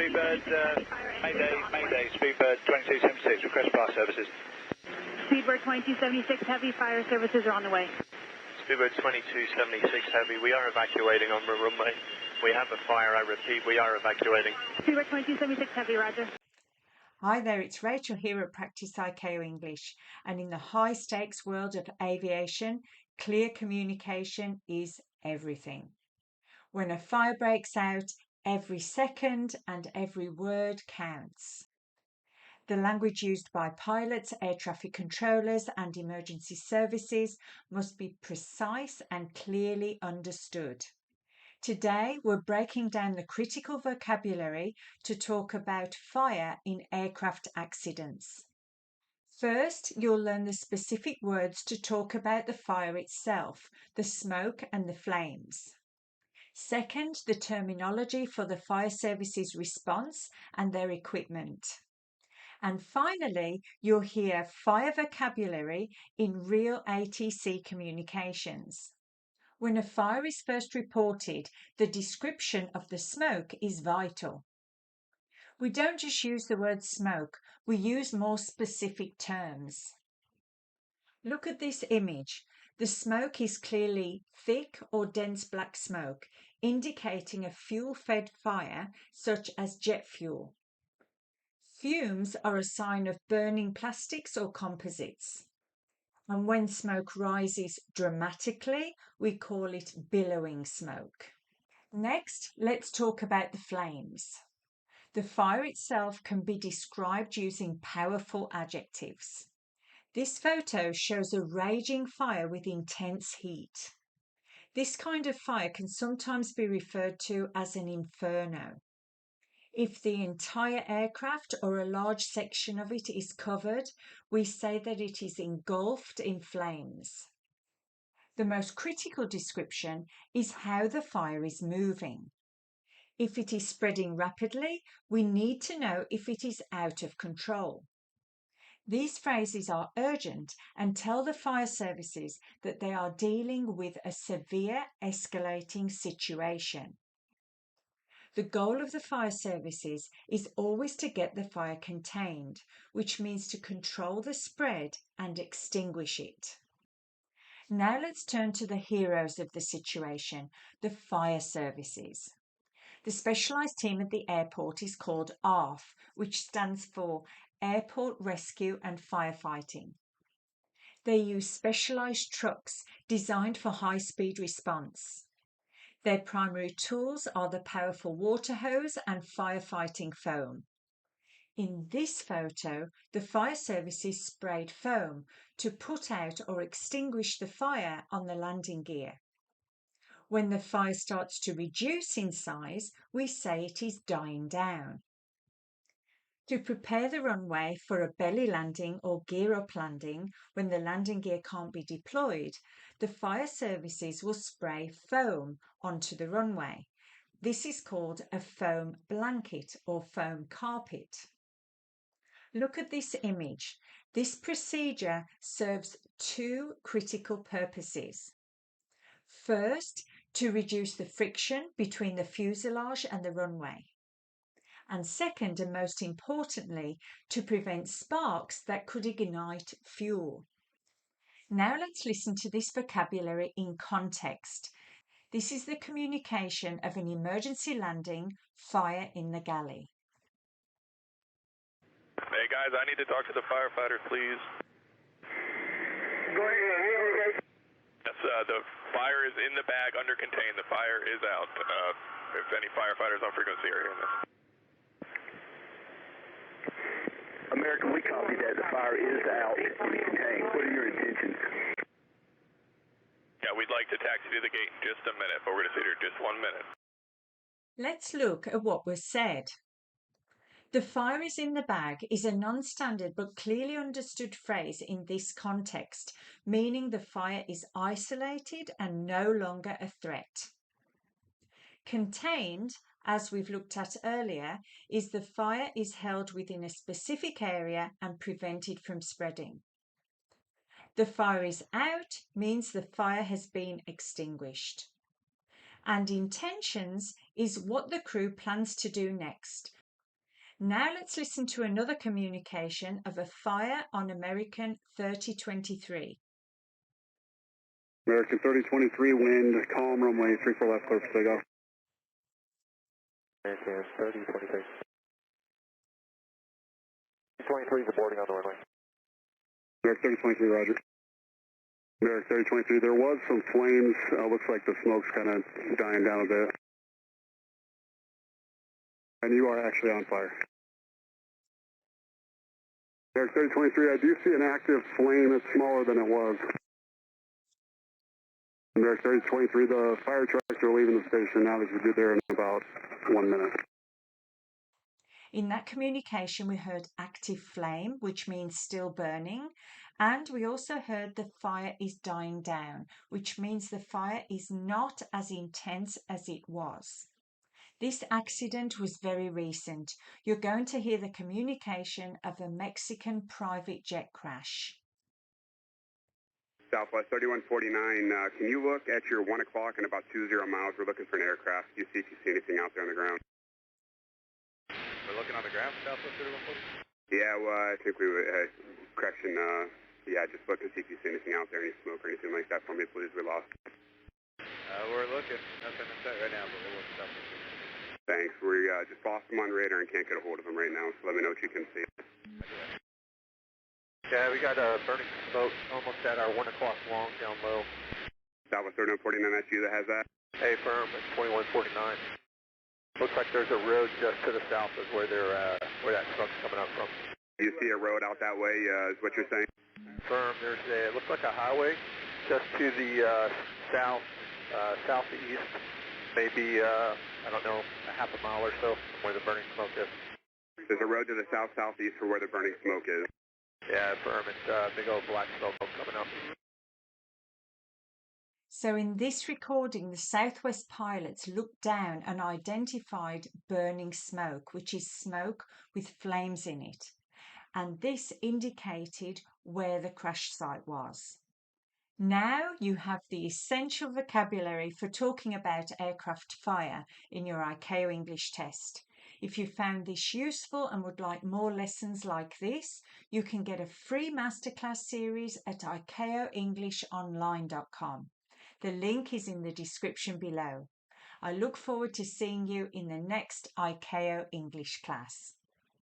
Speedbird, Mayday, Speedbird 2276, request fire services. Speedbird 2276, heavy fire services are on the way. Speedbird 2276 heavy, we are evacuating on the runway. We have a fire, I repeat, we are evacuating. Speedbird 2276 heavy, roger. Hi there, it's Rachel here at Practice ICAO English, and in the high stakes world of aviation, clear communication is everything. When a fire breaks out, every second and every word counts. The language used by pilots, air traffic controllers and emergency services must be precise and clearly understood. Today, we're breaking down the critical vocabulary to talk about fire in aircraft accidents. First, you'll learn the specific words to talk about the fire itself, the smoke and the flames. Second, the terminology for the fire service's response and their equipment. And finally, you'll hear fire vocabulary in real ATC communications. When a fire is first reported, the description of the smoke is vital. We don't just use the word smoke, we use more specific terms. Look at this image. The smoke is clearly thick or dense black smoke, indicating a fuel-fed fire such as jet fuel. Fumes are a sign of burning plastics or composites. And when smoke rises dramatically, we call it billowing smoke. Next, let's talk about the flames. The fire itself can be described using powerful adjectives. This photo shows a raging fire with intense heat. This kind of fire can sometimes be referred to as an inferno. If the entire aircraft or a large section of it is covered, we say that it is engulfed in flames. The most critical description is how the fire is moving. If it is spreading rapidly, we need to know if it is out of control. These phrases are urgent and tell the fire services that they are dealing with a severe escalating situation. The goal of the fire services is always to get the fire contained, which means to control the spread and extinguish it. Now let's turn to the heroes of the situation, the fire services. The specialised team at the airport is called ARF, which stands for Airport Rescue and Firefighting. They use specialised trucks designed for high-speed response. Their primary tools are the powerful water hose and firefighting foam. In this photo, the fire services sprayed foam to put out or extinguish the fire on the landing gear. When the fire starts to reduce in size, we say it is dying down. To prepare the runway for a belly landing or gear-up landing when the landing gear can't be deployed, the fire services will spray foam onto the runway. This is called a foam blanket or foam carpet. Look at this image. This procedure serves two critical purposes. First, to reduce the friction between the fuselage and the runway. And second, and most importantly, to prevent sparks that could ignite fuel. Now let's listen to this vocabulary in context. This is the communication of an emergency landing, fire in the galley. Hey guys, I need to talk to the firefighter, please. Go ahead. Yes, the fire is in the bag, under contained. The fire is out. If any firefighters on frequency are hearing this. American, we copy that. The fire is out and contained. What are your intentions? Yeah, we'd like to taxi to the gate in just a minute, but we're going to sit here just 1 minute. Let's look at what was said. The fire is in the bag is a non-standard but clearly understood phrase in this context, meaning the fire is isolated and no longer a threat. Contained, as we've looked at earlier, is the fire is held within a specific area and prevented from spreading. The fire is out means the fire has been extinguished. And intentions is what the crew plans to do next, Now let's listen to another communication of a fire on American 3023. American 3023, wind, calm, runway 34 left, clear for takeoff. American 3023. 23 is boarding on the runway. American 3023, roger. American 3023, there was some flames. Looks like the smoke's kind of dying down a bit. And you are actually on fire. American 3023, I do see an active flame. It's smaller than it was. American 3023, the fire trucks are leaving the station now. They should be there in about 1 minute. In that communication, we heard active flame, which means still burning, and we also heard the fire is dying down, which means the fire is not as intense as it was. This accident was very recent. You're going to hear the communication of a Mexican private jet crash. Southwest 3149, can you look at your 1 o'clock and about 20 miles? We're looking for an aircraft. Do you see if you see anything out there on the ground? We're looking on the ground, Southwest 3140? Yeah, well, I think we were, correction, yeah, just look and see if you see anything out there, any smoke or anything like that for me, please. We lost. We're looking. Nothing in sight right now, but we're looking Southwest. Thanks. We just lost him on radar and can't get a hold of him right now, so let me know what you can see. Yeah, we got burning smoke almost at our 1 o'clock long down low. Southwest 3149, that's you that has that? Hey, firm, it's 2149. Looks like there's a road just to the south is where that smoke's coming up from. You see a road out that way, is what you're saying? Firm, it looks like a highway just to the southeast, maybe, I don't know, a half a mile or so from where the burning smoke is. There's a road to the southeast for where the burning smoke is. Yeah, firm, it's big old black smoke coming up. So in this recording, the Southwest pilots looked down and identified burning smoke, which is smoke with flames in it. And this indicated where the crash site was. Now you have the essential vocabulary for talking about aircraft fire in your ICAO English test. If you found this useful and would like more lessons like this, you can get a free masterclass series at ICAOEnglishOnline.com. The link is in the description below. I look forward to seeing you in the next ICAO English class.